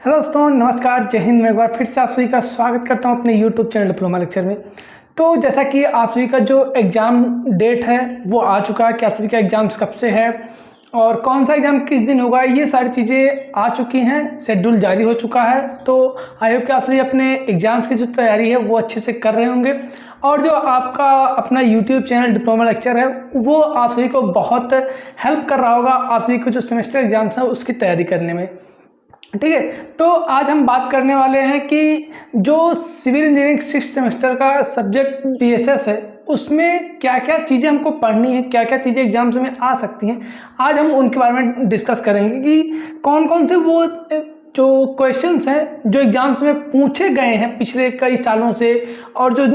Hello दोस्तों, नमस्कार, जय हिंद। मैं एक बार फिर से आप सभी का स्वागत करता हूं अपने यूट्यूब चैनल डिप्लोमा लेक्चर में। तो जैसा कि आप सभी का जो एग्ज़ाम डेट है वो आ चुका है कि आप सभी का एग्ज़ाम्स कब से है और कौन सा एग्ज़ाम किस दिन होगा, ये सारी चीज़ें आ चुकी हैं, शेड्यूल जारी हो चुका है। तो आई होप कि आप सभी अपने एग्ज़ाम्स की जो तैयारी है वो अच्छे से कर रहे होंगे और जो आपका अपना यूट्यूब चैनल डिप्लोमा लेक्चर है वो आप सभी को बहुत हेल्प कर रहा होगा आप सभी को जो सेमेस्टर एग्ज़ाम्स हैं उसकी तैयारी करने में। ठीक है, तो आज हम बात करने वाले हैं कि जो सिविल इंजीनियरिंग 6th सेमेस्टर का सब्जेक्ट डीएसएस है उसमें क्या क्या चीज़ें हमको पढ़नी है, क्या क्या चीज़ें एग्जाम्स में आ सकती हैं। आज हम उनके बारे में डिस्कस करेंगे कि कौन कौन से वो जो क्वेश्चंस हैं जो एग्जाम्स में पूछे गए हैं पिछले कई सालों से और जो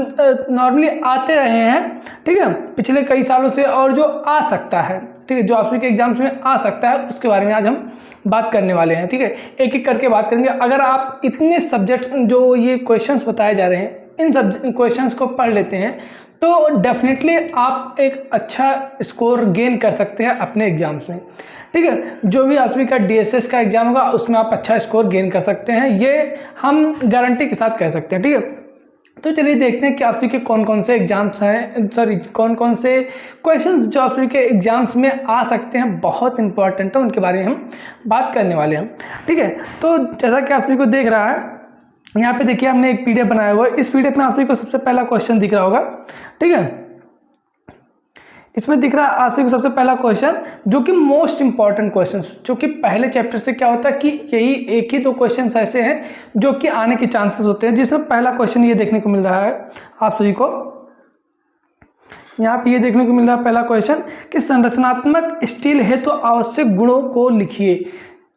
नॉर्मली आते रहे हैं, ठीक है, पिछले कई सालों से, और जो आ सकता है, ठीक है, जो आप सभी के एग्जाम्स में आ सकता है उसके बारे में आज हम बात करने वाले हैं। ठीक है, एक एक करके बात करेंगे। अगर आप इतने सब्जेक्ट जो ये क्वेश्चंस बताए जा रहे हैं इन सब क्वेश्चंस को पढ़ लेते हैं तो डेफिनेटली आप एक अच्छा स्कोर गेन कर सकते हैं अपने एग्जाम्स में। ठीक है, जो भी आप सभी का डीएसएस का एग्जाम होगा उसमें आप अच्छा स्कोर गेन कर सकते हैं, ये हम गारंटी के साथ कह सकते हैं। ठीक है, तो चलिए देखते हैं कि आप सभी के कौन कौन से एग्जाम्स हैं, कौन कौन से क्वेश्चंस जो आप सभी के एग्जाम्स में आ सकते हैं, बहुत इंपॉर्टेंट है, उनके बारे में हम बात करने वाले हैं। ठीक है, तो जैसा कि आप सभी को देख रहा है यहाँ पे देखिए हमने एक पीडीएफ बनाया हुआ है। इस पीडीएफ में आप सभी को सबसे पहला क्वेश्चन दिख रहा होगा। ठीक है, इसमें दिख रहा है आप सभी को सबसे पहला क्वेश्चन जो कि मोस्ट इंपॉर्टेंट क्वेश्चन, जो कि पहले चैप्टर से क्या होता है कि यही एक ही दो क्वेश्चन ऐसे हैं जो कि आने के चांसेस होते हैं, जिसमें पहला क्वेश्चन ये देखने को मिल रहा है आप सभी को। यहाँ पे ये देखने को मिल रहा है पहला क्वेश्चन कि संरचनात्मक स्टील हेतु आवश्यक गुणों को लिखिए।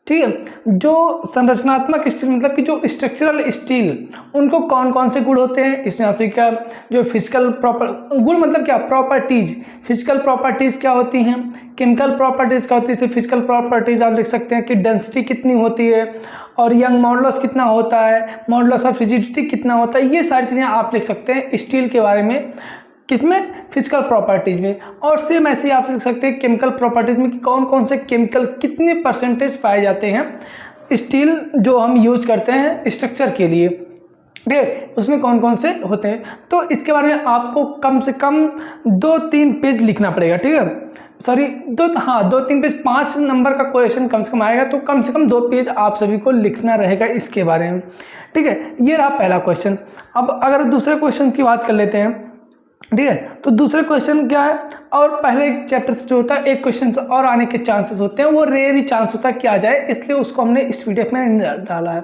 ठीक है, जो संरचनात्मक स्टील मतलब कि जो स्ट्रक्चरल स्टील, उनको कौन कौन से गुण होते हैं, इसमें आप सभी का जो फिजिकल गुण मतलब क्या, प्रॉपर्टीज, फिजिकल प्रॉपर्टीज क्या होती हैं, केमिकल प्रॉपर्टीज क्या होती है। इसमें फिजिकल प्रॉपर्टीज आप लिख सकते हैं कि डेंसिटी कितनी होती है और यंग मॉडुलस कितना होता है, मॉडुलस ऑफ रिजिडिटी कितना होता है, ये सारी चीज़ें आप लिख सकते हैं स्टील के बारे में। किसमें? फिजिकल प्रॉपर्टीज में। और सेम ऐसे ही आप लिख सकते हैं केमिकल प्रॉपर्टीज में कि कौन कौन से केमिकल कितने परसेंटेज पाए जाते हैं स्टील जो हम यूज करते हैं स्ट्रक्चर के लिए, ठीक है, उसमें कौन कौन से होते हैं। तो इसके बारे में आपको कम से कम 2-3 पेज लिखना पड़ेगा। ठीक है, सॉरी 2-3 पेज, 5 नंबर का क्वेश्चन कम से कम आएगा, तो कम से कम 2 पेज आप सभी को लिखना रहेगा इसके बारे में। ठीक है, ये रहा पहला क्वेश्चन। अब अगर दूसरे क्वेश्चन की बात कर लेते हैं, ठीक है, तो दूसरे क्वेश्चन क्या है, और पहले चैप्टर से जो होता है एक क्वेश्चन और आने के चांसेस होते हैं, वो रेयर ही चांस होता है कि आ जाए, इसलिए उसको हमने इस पीडीएफ में नहीं डाला है।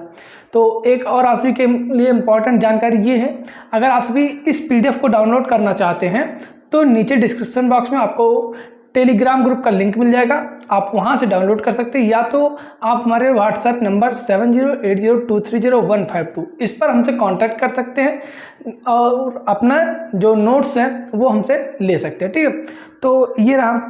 तो एक और आप सभी के लिए इम्पॉर्टेंट जानकारी ये है, अगर आप सभी इस पीडीएफ को डाउनलोड करना चाहते हैं तो नीचे डिस्क्रिप्शन बॉक्स में आपको टेलीग्राम ग्रुप का लिंक मिल जाएगा, आप वहां से डाउनलोड कर सकते हैं, या तो आप हमारे व्हाट्सएप नंबर 7080230152 इस पर हमसे कांटेक्ट कर सकते हैं और अपना जो नोट्स हैं वो हमसे ले सकते हैं। ठीक है, तो ये रहा।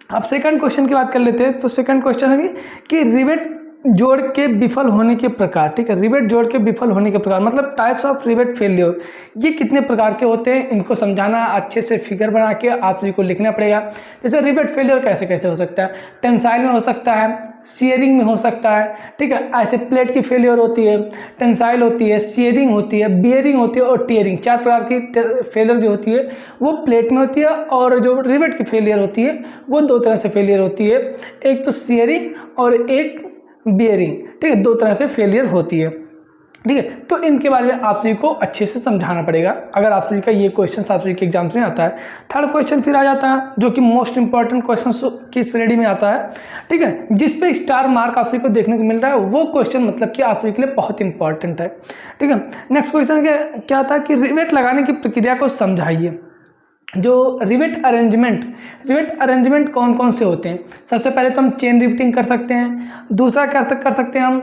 अब सेकंड क्वेश्चन की बात कर लेते हैं। तो सेकंड क्वेश्चन है कि रिवेट जोड़ के विफल होने के प्रकार। ठीक है, रिवेट जोड़ के विफल होने के प्रकार मतलब टाइप्स ऑफ रिवेट फेल्योर, ये कितने प्रकार के होते हैं, इनको समझाना, अच्छे से फिगर बना के आप सभी को लिखना पड़ेगा। जैसे रिवेट फेल्योर कैसे कैसे हो सकता है, टेंसाइल में हो सकता है, शियरिंग में हो सकता है। ठीक है, ऐसे प्लेट की फेल्योर होती है, टेंसाइल होती है, शियरिंग होती है, बियरिंग होती है और टीयरिंग। 4 प्रकार की फेलियर जो होती है वो प्लेट में होती है, और जो रिवेट की फेलियर होती है वो 2 तरह से फेलियर होती है, एक तो शियरिंग और एक बियरिंग। ठीक है, 2 तरह से फेलियर होती है। ठीक है, तो इनके बारे में आप सभी को अच्छे से समझाना पड़ेगा अगर आप सभी का ये क्वेश्चन आप सभी के एग्जाम्स में आता है। थर्ड क्वेश्चन फिर आ जाता है जो कि मोस्ट इंपॉर्टेंट क्वेश्चन की श्रेणी में आता है। ठीक है, जिस पे स्टार मार्क आप सभी को देखने को मिल रहा है वो क्वेश्चन मतलब कि आप सभी के लिए बहुत इंपॉर्टेंट है। ठीक है, नेक्स्ट क्वेश्चन क्या था कि रिवेट लगाने की प्रक्रिया को समझाइए। जो रिवेट अरेंजमेंट कौन कौन से होते हैं। सबसे पहले तो हम चेन रिवेटिंग कर सकते हैं, दूसरा कर सकते हैं हम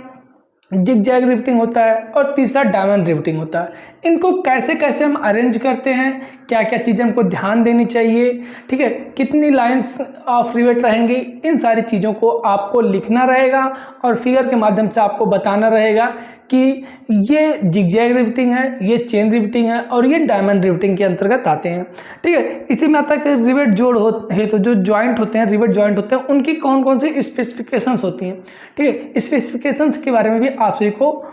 जिग जैग रिवेटिंग होता है, और तीसरा डायमंड रिवेटिंग होता है। इनको कैसे कैसे हम अरेंज करते हैं, क्या क्या चीज़ें हमको ध्यान देनी चाहिए, ठीक है, कितनी लाइंस ऑफ रिवेट रहेंगी, इन सारी चीज़ों को आपको लिखना रहेगा और फिगर के माध्यम से आपको बताना रहेगा कि ये जिगजैग रिवेटिंग है, ये चेन रिवेटिंग है और ये डायमंड रिवेटिंग के अंतर्गत आते हैं। ठीक है, इसी में आता है कि रिवेट जोड़ है तो जो जॉइंट होते हैं, रिवेट जॉइंट होते हैं, उनकी कौन कौन सी स्पेसिफिकेशंस होती हैं। ठीक है, स्पेसिफिकेशंस के बारे में भी आप सभी को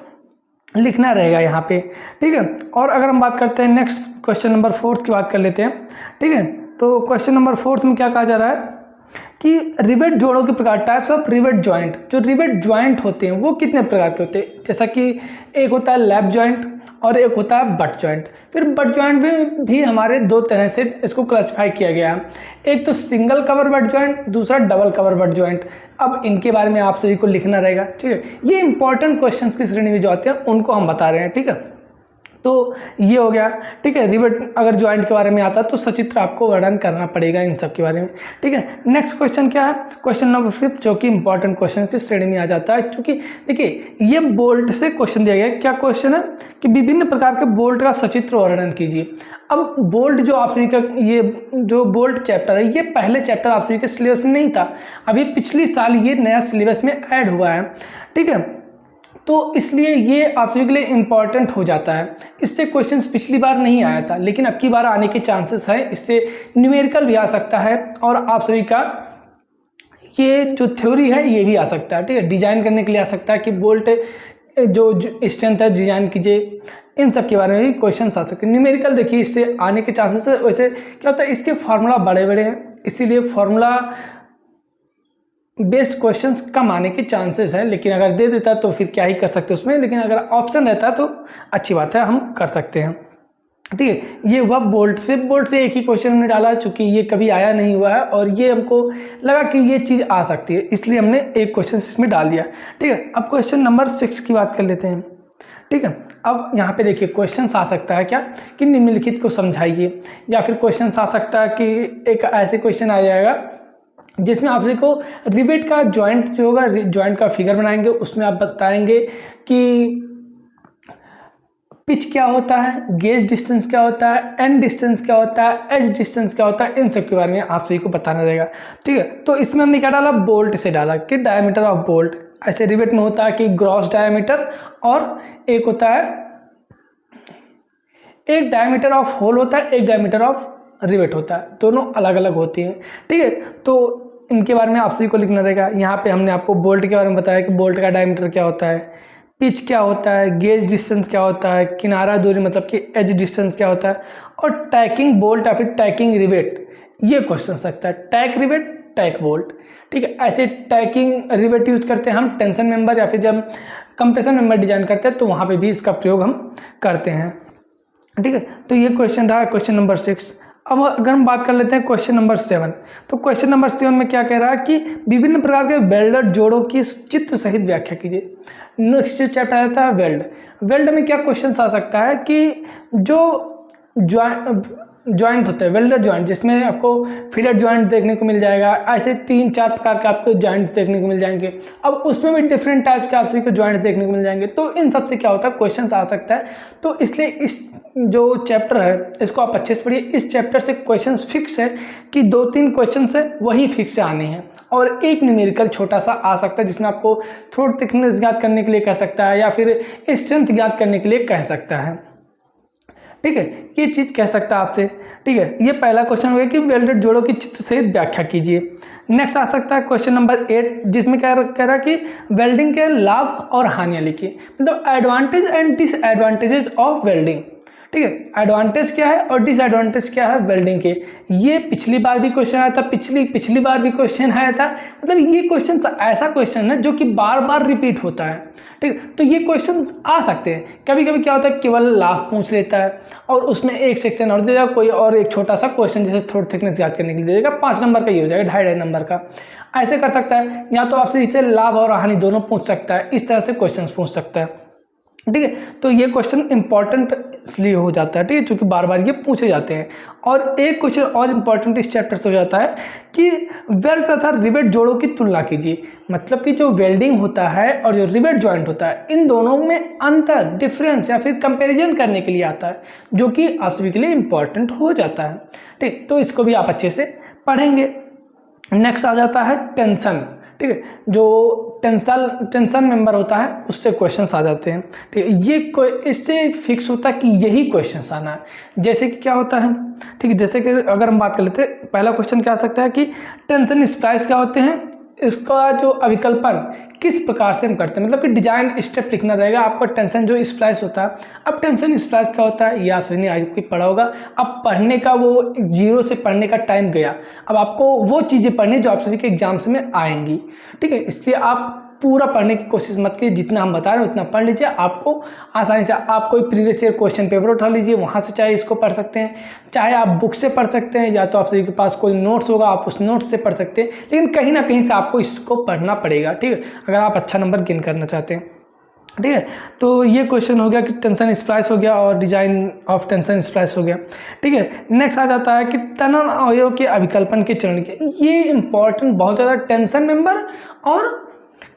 लिखना रहेगा यहाँ पे, ठीक है। और अगर हम बात करते हैं नेक्स्ट क्वेश्चन नंबर 4 की बात कर लेते हैं, ठीक है। तो क्वेश्चन नंबर 4 में क्या कहा जा रहा है कि रिवेट जोड़ों के प्रकार, टाइप्स ऑफ रिवेट जॉइंट। जो रिवेट जॉइंट होते हैं वो कितने प्रकार के होते हैं, जैसा कि एक होता है लैप जॉइंट और एक होता है बट जॉइंट। फिर बट जॉइंट में भी हमारे दो तरह से इसको क्लासिफाई किया गया है, एक तो सिंगल कवर बट जॉइंट, दूसरा डबल कवर बट जॉइंट। अब इनके बारे में आप सभी को लिखना रहेगा, ठीक है। ये इंपॉर्टेंट क्वेश्चंस की श्रेणी में जो आते हैं उनको हम बता रहे हैं, ठीक है। तो ये हो गया, ठीक है। रिवेट अगर जॉइंट के बारे में आता है तो सचित्र आपको वर्णन करना पड़ेगा इन सब के बारे में, ठीक है। नेक्स्ट क्वेश्चन क्या है, क्वेश्चन नंबर 5, जो कि इंपॉर्टेंट क्वेश्चन की श्रेणी में आ जाता है, क्योंकि देखिए ये बोल्ट से क्वेश्चन दिया गया है। क्या क्वेश्चन है कि विभिन्न प्रकार के बोल्ट का सचित्र वर्णन कीजिए। अब बोल्ट जो आप सभी का, ये जो बोल्ट चैप्टर है, ये पहले चैप्टर आप सभी के सिलेबस में नहीं था, अभी पिछली साल ये नया सिलेबस में ऐड हुआ है, ठीक है। तो इसलिए ये आप सभी के लिए इम्पॉर्टेंट हो जाता है। इससे क्वेश्चंस पिछली बार नहीं आया था, लेकिन अब की बार आने के चांसेस है। इससे न्यूमेरिकल भी आ सकता है और आप सभी का ये जो थ्योरी है ये भी आ सकता है, ठीक है। डिजाइन करने के लिए आ सकता है कि बोल्ट जो स्ट्रेंथ है डिजाइन कीजिए, इन सब के बारे में भी क्वेश्चंस आ सकते हैं। न्यूमेरिकल देखिए इससे आने के चांसेस है। वैसे क्या होता है, इसके फार्मूला बड़े बड़े हैं, इसीलिए फार्मूला बेस्ड क्वेश्चंस कम आने के चांसेस है, लेकिन अगर दे देता तो फिर क्या ही कर सकते हैं उसमें, लेकिन अगर ऑप्शन रहता तो अच्छी बात है, हम कर सकते हैं, ठीक है। ये हुआ बोल्ट से एक ही क्वेश्चन हमने डाला, चूंकि ये कभी आया नहीं हुआ है और ये हमको लगा कि ये चीज़ आ सकती है, इसलिए हमने एक क्वेश्चन इसमें डाल दिया, ठीक है। अब क्वेश्चन नंबर 6 की बात कर लेते हैं, ठीक है। अब यहाँ पे देखिए क्वेश्चन आ सकता है क्या कि निम्नलिखित को समझाइए, या फिर क्वेश्चन आ सकता है कि एक ऐसे क्वेश्चन आ जाएगा जिसमें आप देखो रिवेट का जॉइंट जो होगा, जॉइंट का फिगर बनाएंगे, उसमें आप बताएंगे कि पिच क्या होता है, गेज डिस्टेंस क्या होता है, एंड डिस्टेंस क्या होता है, एज डिस्टेंस क्या होता है, इन सब के बारे में आप सभी को बताना रहेगा, ठीक है। तो इसमें हमने क्या डाला, बोल्ट से डाला कि डायमीटर ऑफ बोल्ट। ऐसे रिवेट में होता है कि ग्रॉस डायमीटर और एक होता है, एक डायमीटर ऑफ होल होता है, एक डायमीटर ऑफ रिवेट होता है, दोनों अलग अलग होती हैं, ठीक है। तो इनके बारे में आप सभी को लिखना रहेगा। यहाँ पे हमने आपको बोल्ट के बारे में बताया कि बोल्ट का डायमीटर क्या होता है, पिच क्या होता है, गेज डिस्टेंस क्या होता है, किनारा दूरी मतलब कि एज डिस्टेंस क्या होता है, और टैकिंग बोल्ट या फिर टैकिंग रिवेट, ये क्वेश्चन सकता है, टैक रिवेट टैक बोल्ट, ठीक है। ऐसे टैकिंग रिवेट यूज करते हैं हम टेंशन मेंबर या फिर जब कंप्रेशन मेंबर डिजाइन करते हैं तो वहाँ पे भी इसका प्रयोग हम करते हैं, ठीक है। तो ये क्वेश्चन रहा क्वेश्चन नंबर 6। अब अगर हम बात कर लेते हैं क्वेश्चन नंबर 7, तो क्वेश्चन नंबर 7 में क्या कह रहा है कि विभिन्न प्रकार के वेल्डेड जोड़ों की चित्र सहित व्याख्या कीजिए। नेक्स्ट चैप्टर आता है वेल्ड में क्या क्वेश्चन आ सकता है कि जो जॉइंट होते हैं, वेल्डेड जॉइंट, जिसमें आपको फिलेट जॉइंट देखने को मिल जाएगा, ऐसे 3-4 प्रकार के आपको जॉइंट देखने को मिल जाएंगे। अब उसमें भी डिफरेंट टाइप्स के आप सभी को जॉइंट देखने को मिल जाएंगे, तो इन सब से क्या होता है क्वेश्चन आ सकता है। तो इसलिए इस जो चैप्टर है इसको आप अच्छे से पढ़िए। इस चैप्टर से क्वेश्चन फिक्स है कि 2-3 क्वेश्चन है वही फिक्स से आने हैं, और एक न्यूमेरिकल छोटा सा आ सकता है जिसमें आपको थ्रोट थिकनेस ज्ञात करने के लिए कह सकता है या फिर स्ट्रेंथ ज्ञात करने के लिए कह सकता है, ठीक है। ये चीज़ कह सकता है आपसे, ठीक है। ये पहला क्वेश्चन हो गया कि वेल्डेड जोड़ों की चित्र सहित व्याख्या कीजिए। नेक्स्ट आ सकता है क्वेश्चन नंबर 8, जिसमें कह रहा है कि वेल्डिंग के लाभ और हानियाँ लिखिए, मतलब advantage and disadvantages of welding, ठीक है। एडवांटेज क्या है और डिसएडवांटेज क्या है वेल्डिंग के, ये पिछली बार भी क्वेश्चन आया था, पिछली बार भी क्वेश्चन आया था। मतलब ये क्वेश्चन ऐसा क्वेश्चन है जो कि बार बार रिपीट होता है, ठीक है। तो ये क्वेश्चन आ सकते हैं। कभी कभी क्या होता है केवल लाभ पूछ लेता है और उसमें एक सेक्शन और दे देगा, कोई और एक छोटा सा क्वेश्चन जैसे थ्रोट थिकनेस याद करने के लिए दे देगा, 5 नंबर का ये हो जाएगा, 2.5 नंबर का। ऐसे कर सकता है, या तो आपसे इसे लाभ और हानि दोनों पूछ सकता है, इस तरह से क्वेश्चन पूछ सकता है, ठीक है। तो ये क्वेश्चन इंपॉर्टेंट इसलिए हो जाता है, ठीक है, क्योंकि बार बार ये पूछे जाते हैं। और एक क्वेश्चन और इम्पॉर्टेंट इस चैप्टर से हो जाता है कि वेल्ड तथा रिवेट जोड़ों की तुलना कीजिए। मतलब कि जो वेल्डिंग होता है और जो रिवेट जॉइंट होता है, इन दोनों में अंतर, डिफरेंस या फिर कंपैरिजन करने के लिए आता है, जो कि आप सभी के लिए इम्पॉर्टेंट हो जाता है, ठीक। तो इसको भी आप अच्छे से पढ़ेंगे। नेक्स्ट आ जाता है टेंशन, ठीक है। जो टेंशन मेंबर होता है उससे क्वेश्चंस आ जाते हैं, ठीक है। ये इससे फिक्स होता है कि यही क्वेश्चंस आना है। जैसे कि क्या होता है, ठीक है, जैसे कि अगर हम बात कर लेते हैं, पहला क्वेश्चन क्या आ सकता है कि टेंशन स्प्लाइस क्या होते हैं, इसका जो अविकल्पन किस प्रकार से हम करते हैं, मतलब कि डिजाइन स्टेप लिखना रहेगा आपको। टेंशन जो स्प्लाइस होता है, अब टेंशन स्प्लाइस क्या होता है ये आप सभी ने आज भी पढ़ा होगा। अब पढ़ने का वो 0 से पढ़ने का टाइम गया, अब आपको वो चीज़ें पढ़नी जो आप सभी के एग्जाम्स में आएंगी, ठीक है। इसलिए आप पूरा पढ़ने की कोशिश मत कीजिए, जितना हम बता रहे हैं उतना पढ़ लीजिए। आपको आसानी से आप कोई प्रीवियस ईयर क्वेश्चन पेपर उठा लीजिए, वहाँ से चाहे इसको पढ़ सकते हैं, चाहे आप बुक से पढ़ सकते हैं, या तो आप सभी के पास कोई नोट्स होगा आप उस नोट्स से पढ़ सकते हैं, लेकिन कहीं ना कहीं से आपको इसको पढ़ना पड़ेगा, ठीक है, अगर आप अच्छा नंबर गेन करना चाहते हैं, ठीक है। तो ये क्वेश्चन हो गया कि टेंशन स्प्लाइस हो गया और डिजाइन ऑफ टेंशन स्प्लाइस हो गया, ठीक है। नेक्स्ट आ जाता है कि तनन अवयव के अभिकल्पन के चरण के, ये इंपॉर्टेंट बहुत ज़्यादा। टेंशन मेंबर और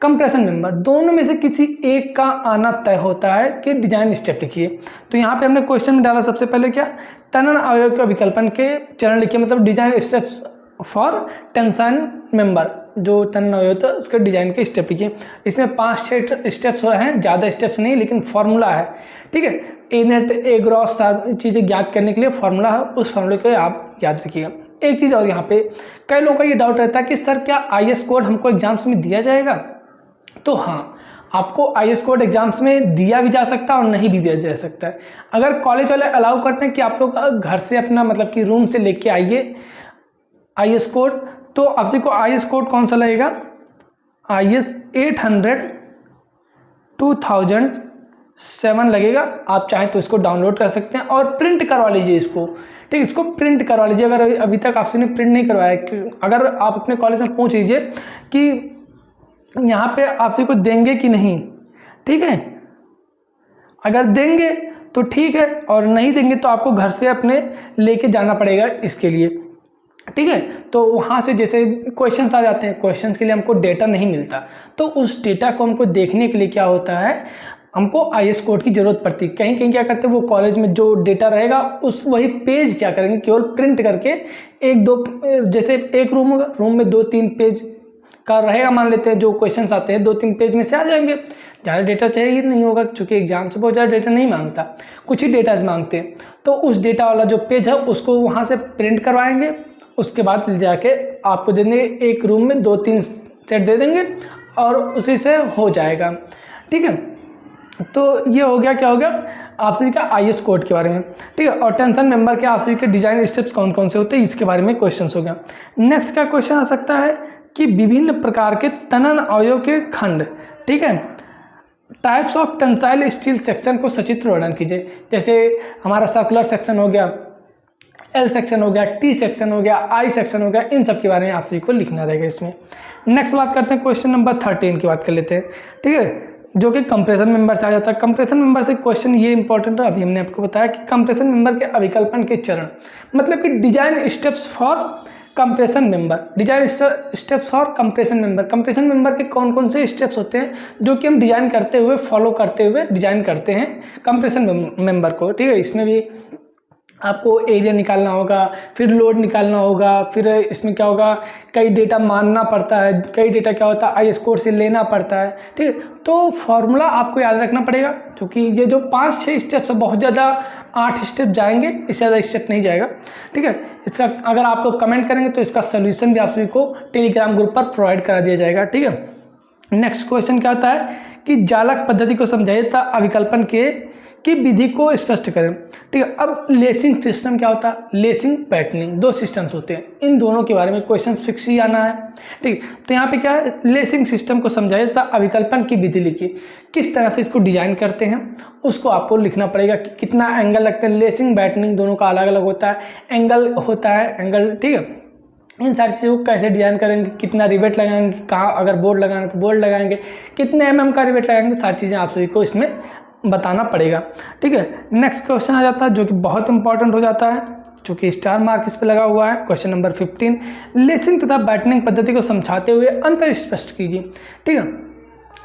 कंप्रेशन मेंबर दोनों में से किसी एक का आना तय होता है कि डिजाइन स्टेप लिखिए। तो यहाँ पे हमने क्वेश्चन में डाला सबसे पहले क्या, तनन अवयव के अभिकल्पन के चरण लिखिए, मतलब design steps for tension member, जो तनन अवयव होता है उसके डिजाइन के स्टेप लिखिए। इसमें 5-6 स्टेप्स हैं, ज़्यादा स्टेप्स नहीं, लेकिन फॉर्मूला है, ठीक है। ए नेट ए ग्रॉस सारी चीज़ें ज्ञात करने के लिए फॉर्मूला है, उस फॉर्मूले को आप याद रखिएगा। एक चीज़ और, यहाँ पे कई लोगों का ये डाउट रहता है कि सर क्या IS कोड हमको एग्जाम्स में दिया जाएगा। तो हाँ, आपको IS कोड एग्जाम्स में दिया भी जा सकता है और नहीं भी दिया जा सकता है। अगर कॉलेज वाले अलाउ करते हैं कि आप लोग घर से अपना मतलब कि रूम से लेके आइए IS कोड, तो आप सभी को IS कोड कौन सा लगेगा, IS 800 2007 लगेगा। आप चाहें तो इसको डाउनलोड कर सकते हैं और प्रिंट करवा लीजिए इसको, ठीक है, इसको प्रिंट करवा लीजिए। अगर अभी तक आपसे ने प्रिंट नहीं करवाया, अगर आप अपने कॉलेज में पूछ लीजिए कि यहाँ पे आप सभी को देंगे कि नहीं, ठीक है, अगर देंगे तो ठीक है, और नहीं देंगे तो आपको घर से अपने लेके जाना पड़ेगा इसके लिए, ठीक है। तो वहाँ से जैसे क्वेश्चंस आ जाते हैं, क्वेश्चंस के लिए हमको डेटा नहीं मिलता, तो उस डेटा को हमको देखने के लिए क्या होता है, हमको IS कोड की ज़रूरत पड़ती है। कहीं कहीं क्या करते हैं, वो कॉलेज में जो डेटा रहेगा उस वही पेज क्या करेंगे, केवल प्रिंट करके 1-2, जैसे एक रूम होगा, रूम में 2-3 पेज का रहेगा, मान लेते हैं जो क्वेश्चंस आते हैं 2-3 पेज में से आ जाएंगे। ज़्यादा डेटा चाहिए नहीं होगा, क्योंकि एग्जाम से बहुत ज़्यादा डेटा नहीं मांगता, कुछ ही डेटाज मांगते हैं। तो उस डेटा वाला जो पेज है उसको वहाँ से प्रिंट करवाएंगे, उसके बाद ले जाके आपको दे देंगे, एक रूम में 2-3 सेट दे देंगे और उसी से हो जाएगा, ठीक है। तो ये हो गया, क्या हो गया आप सभी का IS कोड के बारे में, ठीक है। और टेंशन मेंबर के आप सभी के डिजाइन स्टेप्स कौन कौन से होते हैं इसके बारे में क्वेश्चन हो गया। नेक्स्ट का क्वेश्चन आ सकता है कि विभिन्न प्रकार के तनन अवयव के खंड, ठीक है, types of tensile steel section को सचित्र वर्णन कीजिए। जैसे हमारा सर्कुलर सेक्शन हो गया, L सेक्शन हो गया, T सेक्शन हो गया, I सेक्शन हो गया, इन सब के बारे में आप सभी को लिखना रहेगा इसमें। नेक्स्ट बात करते हैं, क्वेश्चन नंबर 13 की बात कर लेते हैं, ठीक है, जो कि कंप्रेशन मेंबर से आ जाता है। कंप्रेशन मेंबर से क्वेश्चन ये इंपॉर्टेंट है, अभी हमने आपको बताया कि कंप्रेशन मेंबर के अभिकल्पन के चरण, मतलब कि design steps for compression member, design steps for compression member. Compression member के कौन कौन से स्टेप्स होते हैं जो कि हम डिजाइन करते हुए, फॉलो करते हुए डिजाइन करते हैं कंप्रेशन मेंबर को, ठीक है। इसमें भी आपको एरिया निकालना होगा, फिर लोड निकालना होगा, फिर इसमें क्या होगा, कई डेटा मानना पड़ता है, कई डेटा क्या होता है IS कोड से लेना पड़ता है, ठीक है। तो फॉर्मूला आपको याद रखना पड़ेगा, क्योंकि ये जो 5-6 स्टेप्स है, बहुत ज़्यादा 8 स्टेप जाएंगे, इससे ज़्यादा स्टेप नहीं जाएगा, ठीक है। इसका अगर आप लोग कमेंट करेंगे तो इसका सोल्यूशन भी आप सभी को टेलीग्राम ग्रुप पर प्रोवाइड करा दिया जाएगा, ठीक है। नेक्स्ट क्वेश्चन क्या आता है कि जालक पद्धति को समझाइए तथा अभिकल्पन की विधि को स्पष्ट करें, ठीक है। अब लेसिंग सिस्टम क्या होता है, लेसिंग पैटर्निंग, 2 सिस्टम्स होते हैं, इन दोनों के बारे में क्वेश्चंस फिक्स ही आना है, ठीक। तो यहाँ पे क्या है, लेसिंग सिस्टम को समझाइए तथा अभिकल्पन की विधि लिखिए। किस तरह से इसको डिजाइन करते हैं उसको आपको लिखना पड़ेगा कि कितना एंगल लगता है, लेसिंग पैटर्निंग दोनों का अलग अलग होता है, एंगल होता है, एंगल, ठीक है। इन सारी चीज़ों को कैसे डिजाइन करेंगे, कितना रिवेट लगाएंगे, कहाँ अगर बोर्ड लगाना तो बोर्ड लगाएंगे, कितने mm का रिवेट लगाएंगे, सारी चीज़ें आप सभी को इसमें बताना पड़ेगा, ठीक है। नेक्स्ट क्वेश्चन आ जाता है जो कि बहुत इंपॉर्टेंट हो जाता है, चूँकि स्टार मार्क इस पर लगा हुआ है। क्वेश्चन नंबर 15, लेसिंग तथा बैटनिंग पद्धति को समझाते हुए अंतर स्पष्ट कीजिए, ठीक है।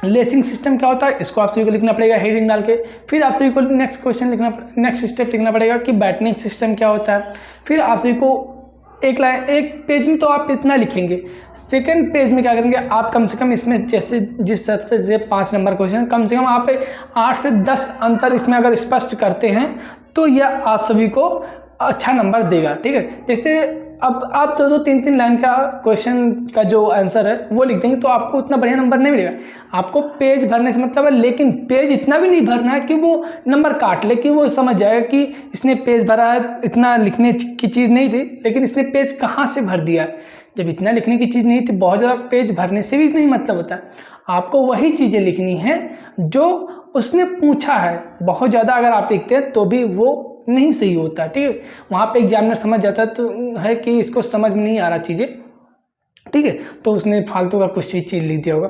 लेसिंग सिस्टम क्या होता है इसको आप सभी को लिखना पड़ेगा हेडिंग डाल के, फिर आप सभी को नेक्स्ट क्वेश्चन लिखना, नेक्स्ट स्टेप लिखना पड़ेगा कि बैटनिंग सिस्टम क्या होता है। फिर आप सभी को एक लाइन, एक पेज में तो आप इतना लिखेंगे, सेकंड पेज में क्या करेंगे आप, कम से कम इसमें जैसे जिस सबसे जो 5 नंबर क्वेश्चन, कम से कम आप 8 से 10 अंतर इसमें अगर स्पष्ट करते हैं तो यह आप सभी को अच्छा नंबर देगा, ठीक है। जैसे अब आप 2-3 लाइन का क्वेश्चन का जो आंसर है वो लिख देंगे तो आपको उतना बढ़िया नंबर नहीं मिलेगा। आपको पेज भरने से मतलब है, लेकिन पेज इतना भी नहीं भरना है कि वो नंबर काट ले, कि वो समझ जाएगा कि इसने पेज भरा है, इतना लिखने की चीज़ नहीं थी लेकिन इसने पेज कहाँ से भर दिया। जब इतना लिखने की चीज़ नहीं थी, बहुत ज़्यादा पेज भरने से भी नहीं मतलब होता है। आपको वही चीज़ें लिखनी है जो उसने पूछा है। बहुत ज़्यादा अगर आप लिखते हैं तो भी वो नहीं सही होता, ठीक है। वहाँ पे एग्जामिनर समझ जाता है तो है कि इसको समझ में नहीं आ रहा चीज़ें, ठीक है, तो उसने फालतू का कुछ चीज़ लिख दिया होगा,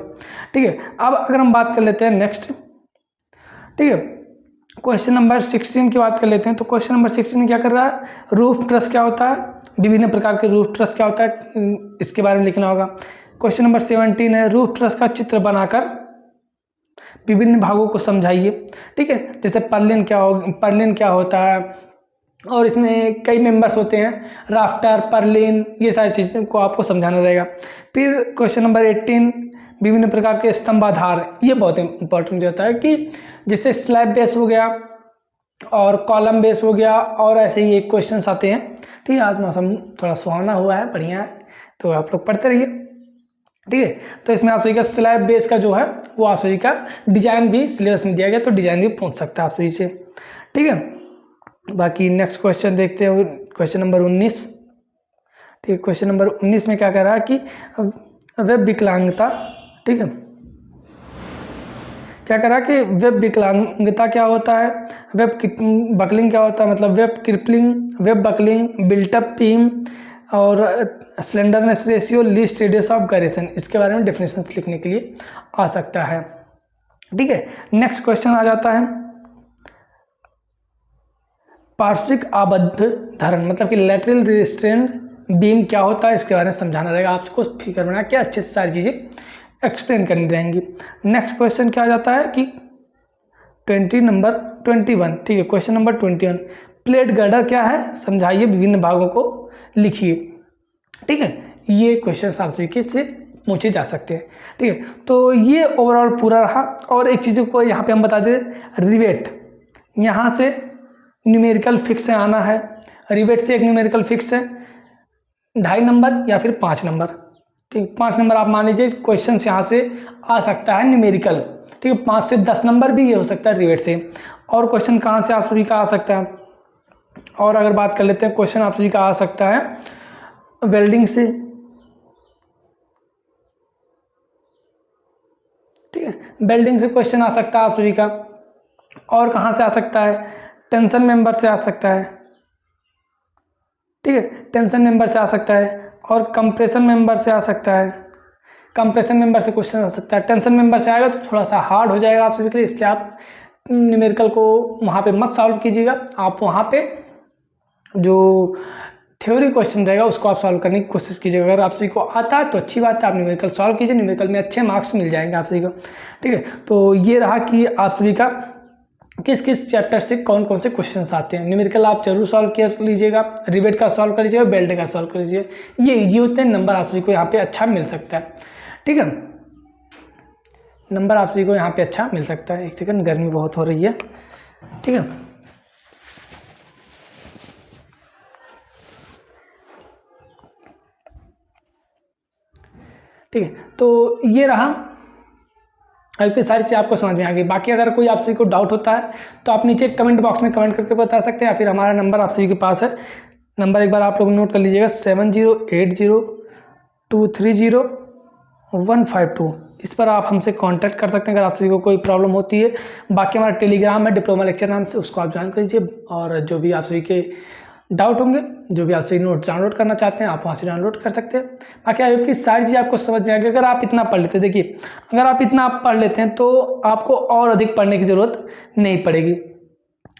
ठीक है। अब अगर हम बात कर लेते हैं नेक्स्ट, ठीक है, क्वेश्चन नंबर 16 की बात कर लेते हैं। तो क्वेश्चन नंबर 16 में क्या कर रहा है, रूफ ट्रस क्या होता है, विभिन्न प्रकार के रूफ ट्रस क्या होता है, इसके बारे में लिखना होगा। क्वेश्चन नंबर 17 है, रूफ ट्रस का चित्र बनाकर विभिन्न भागों को समझाइए, ठीक है। जैसे पर्लिन क्या होता है, और इसमें कई मेंबर्स होते हैं, राफ्टर, पर्लिन, ये सारी चीज़ों को आपको समझाना रहेगा। फिर क्वेश्चन नंबर 18, विभिन्न प्रकार के स्तंभाधार, ये बहुत इंपॉर्टेंट होता है कि जैसे स्लैब बेस हो गया और कॉलम बेस हो गया, और ऐसे ही एक क्वेश्चन आते हैं, ठीक है। आज मौसम थोड़ा सुहाना हुआ है, बढ़िया है, तो आप लोग पढ़ते रहिए, ठीक है। तो इसमें आप सभी का स्लैब बेस का जो है वो आप सभी का डिजाइन भी सिलेबस में दिया गया, तो डिजाइन भी पूछ सकता है आप सभी से, ठीक है। बाकी नेक्स्ट क्वेश्चन देखते हैं, क्वेश्चन नंबर 19, ठीक है। क्वेश्चन नंबर 19 में क्या कह रहा है कि वेब विकलांगता, ठीक है, क्या कह रहा है कि वेब विकलांगता क्या होता है, वेब बकलिंग क्या होता है, मतलब web crippling, web buckling, built up beam और slenderness ratio, least radius of gyration, इसके बारे में डेफिनेशन लिखने के लिए आ सकता है, ठीक है। नेक्स्ट क्वेश्चन आ जाता है, पार्श्विक आबद्ध धरण, मतलब कि लैटरल रिस्ट्रेंड बीम क्या होता है, इसके बारे में समझाना रहेगा। आपको फिक्र बना के अच्छे से सारी चीज़ें एक्सप्लेन करनी रहेंगी। नेक्स्ट क्वेश्चन क्या आ जाता है कि 21, ठीक है। क्वेश्चन नंबर 21, प्लेट गर्डर क्या है, समझाइए, विभिन्न भागों को लिखिए, ठीक है। ये क्वेश्चन आप तरीके से पूछे जा सकते हैं, ठीक है। तो ये ओवरऑल पूरा रहा। और एक चीज़ को यहाँ पे हम बता दें, रिवेट, यहाँ से न्यूमेरिकल फिक्स से आना है, रिवेट से एक न्यूमेरिकल फिक्स है 2.5 नंबर या फिर 5 नंबर, ठीक। 5 नंबर आप मान लीजिए क्वेश्चन यहाँ से आ सकता है न्यूमेरिकल, ठीक है। 5 से 10 नंबर भी ये हो सकता है रिवेट से। और क्वेश्चन कहाँ से आप सभी का आ सकता है, और अगर बात कर लेते हैं, क्वेश्चन आप सभी का आ सकता है वेल्डिंग से, ठीक है, वेल्डिंग से क्वेश्चन आ सकता है आप सभी का। और कहाँ से आ सकता है, टेंशन मेंबर से आ सकता है, ठीक है, टेंशन मेंबर से आ सकता है। और कंप्रेशन मेंबर से आ सकता है, कंप्रेशन मेंबर से क्वेश्चन आ सकता है। टेंशन मेंबर से आएगा तो थोड़ा सा हार्ड हो जाएगा आप सभी के लिए, इसलिए आप न्यूमेरिकल को वहाँ पे मत सॉल्व कीजिएगा। आप वहाँ पे जो थ्योरी क्वेश्चन रहेगा उसको आप सॉल्व करने की कोशिश कीजिएगा। अगर आप सभी को आता है तो अच्छी बात है, आप न्यूमेरिकल सॉल्व कीजिए, न्यूमेरिकल में अच्छे मार्क्स मिल जाएंगे आप सभी को, ठीक है। तो ये रहा कि आप सभी का किस किस चैप्टर से कौन कौन से क्वेश्चंस आते हैं। न्यूमेरिकल आप जरूर सॉल्व कर लीजिएगा, रिवेट का सॉल्व कर लीजिएगा, बेल्ट का सॉल्व कर लीजिएगा, ये इजी होते हैं, नंबर आप सभी को यहाँ पे अच्छा मिल सकता है, ठीक है। नंबर आप सभी को यहाँ पे अच्छा मिल सकता है। एक सेकंड, गर्मी बहुत हो रही है, ठीक है। ठीक है, तो ये रहा, अभी सारी चीज़ आपको समझ में आ गई। बाकी अगर कोई आप सभी को डाउट होता है तो आप नीचे कमेंट बॉक्स में कमेंट करके बता सकते हैं, या फिर हमारा नंबर आप सभी के पास है। नंबर एक बार आप लोग नोट कर लीजिएगा, 7080230152। इस पर आप हमसे कांटेक्ट कर सकते हैं अगर आप सभी को कोई प्रॉब्लम होती है। बाकी हमारा टेलीग्राम है डिप्लोमा लेक्चर नाम से, उसको आप ज्वाइन कर लीजिए, और जो भी आप सभी के डाउट होंगे, जो भी आप सही नोट्स डाउनलोड करना चाहते हैं, आप वहाँ से डाउनलोड कर सकते हैं। बाकी आई होप कि सारी चीज़ आपको समझ में आ गई। अगर आप इतना पढ़ लेते हैं, देखिए अगर आप इतना पढ़ लेते हैं तो आपको और अधिक पढ़ने की ज़रूरत नहीं पड़ेगी,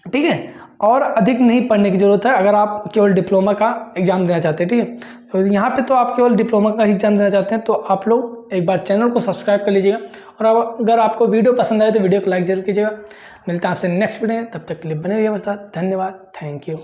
ठीक है। और अधिक नहीं पढ़ने की ज़रूरत है अगर आप केवल डिप्लोमा का एग्ज़ाम देना चाहते हैं, ठीक है। तो यहाँ पे तो आप केवल डिप्लोमा का एग्ज़ाम देना चाहते हैं तो आप लोग एक बार चैनल को सब्सक्राइब कर लीजिएगा, और अगर आपको वीडियो पसंद आए तो वीडियो को लाइक जरूर कीजिएगा। मिलता है आपसे नेक्स्ट वीडियो, तब तक के लिए बने रहिए हमारे साथ। धन्यवाद, थैंक यू।